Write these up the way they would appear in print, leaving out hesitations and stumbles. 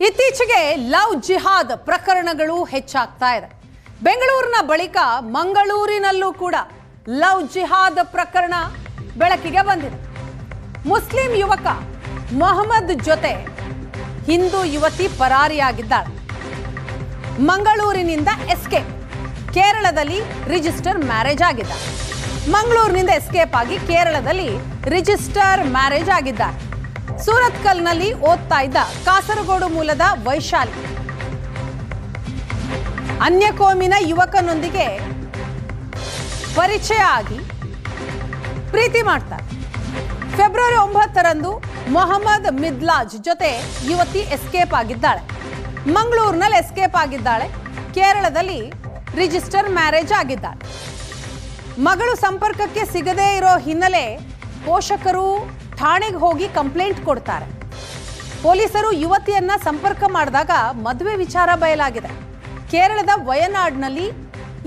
ಇತ್ತೀಚೆಗೆ ಲವ್ ಜಿಹಾದ್ ಪ್ರಕರಣಗಳು ಹೆಚ್ಚಾಗ್ತಾ ಇದೆ. ಬೆಂಗಳೂರಿನ ಬಳಿಕ ಮಂಗಳೂರಿನಲ್ಲೂ ಕೂಡ ಲವ್ ಜಿಹಾದ್ ಪ್ರಕರಣ ಬೆಳಕಿಗೆ ಬಂದಿದೆ. ಮುಸ್ಲಿಂ ಯುವಕ ಮೊಹಮ್ಮದ್ ಜೊತೆ ಹಿಂದೂ ಯುವತಿ ಪರಾರಿಯಾಗಿದ್ದಾಳೆ. ಮಂಗಳೂರಿನಿಂದ ಎಸ್ಕೇಪ್, ಕೇರಳದಲ್ಲಿ ರಿಜಿಸ್ಟರ್ ಮ್ಯಾರೇಜ್ ಆಗಿದ್ದಾರೆ. ಮಂಗಳೂರಿನಿಂದ ಎಸ್ಕೇಪ್ ಆಗಿ ಕೇರಳದಲ್ಲಿ ರಿಜಿಸ್ಟರ್ ಮ್ಯಾರೇಜ್ ಆಗಿದ್ದಾರೆ. ಸೂರತ್ಕಲ್ನಲ್ಲಿ ಓದ್ತಾ ಇದ್ದ ಕಾಸರಗೋಡು ಮೂಲದ ವೈಶಾಲಿ ಅನ್ಯಕೋಮಿನ ಯುವಕನೊಂದಿಗೆ ಪರಿಚಯ ಆಗಿ ಪ್ರೀತಿ ಮಾಡ್ತಾರೆ. ಫೆಬ್ರವರಿ 9ರಂದು ಮೊಹಮ್ಮದ್ ಮಿದ್ಲಾಜ್ ಜೊತೆ ಯುವತಿ ಎಸ್ಕೇಪ್ ಆಗಿದ್ದಾಳೆ. ಮಂಗಳೂರಿನಲ್ಲಿ ಎಸ್ಕೇಪ್ ಆಗಿದ್ದಾಳೆ. ಕೇರಳದಲ್ಲಿ ರಿಜಿಸ್ಟರ್ ಮ್ಯಾರೇಜ್ ಆಗಿದ್ದಾಳೆ. ಮಗಳು ಸಂಪರ್ಕಕ್ಕೆ ಸಿಗದೇ ಇರೋ ಹಿನ್ನೆಲೆ ಪೋಷಕರು ಠಾಣೆಗೆ ಹೋಗಿ ಕಂಪ್ಲೇಂಟ್ ಕೊಡ್ತಾರೆ. ಪೊಲೀಸರು ಯುವತಿಯನ್ನ ಸಂಪರ್ಕ ಮಾಡಿದಾಗ ಮದುವೆ ವಿಚಾರ ಬಯಲಾಗಿದೆ. ಕೇರಳದ ವಯನಾಡ್ನಲ್ಲಿ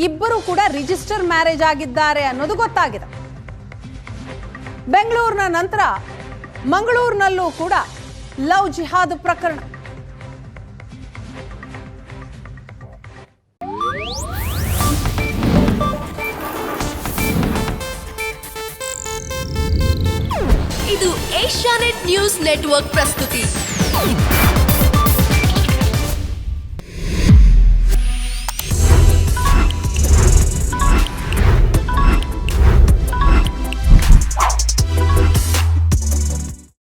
ಇಬ್ಬರು ಕೂಡ ರಿಜಿಸ್ಟರ್ ಮ್ಯಾರೇಜ್ ಆಗಿದ್ದಾರೆ ಅನ್ನೋದು ಗೊತ್ತಾಗಿದೆ. ಬೆಂಗಳೂರಿನ ನಂತರ ಮಂಗಳೂರಿನಲ್ಲೂ ಕೂಡ ಲವ್ ಜಿಹಾದ್ ಪ್ರಕರಣ. ಇದು ಏಷ್ಯಾನೆಟ್ ನ್ಯೂಸ್ ನೆಟ್ವರ್ಕ್ ಪ್ರಸ್ತುತಿ.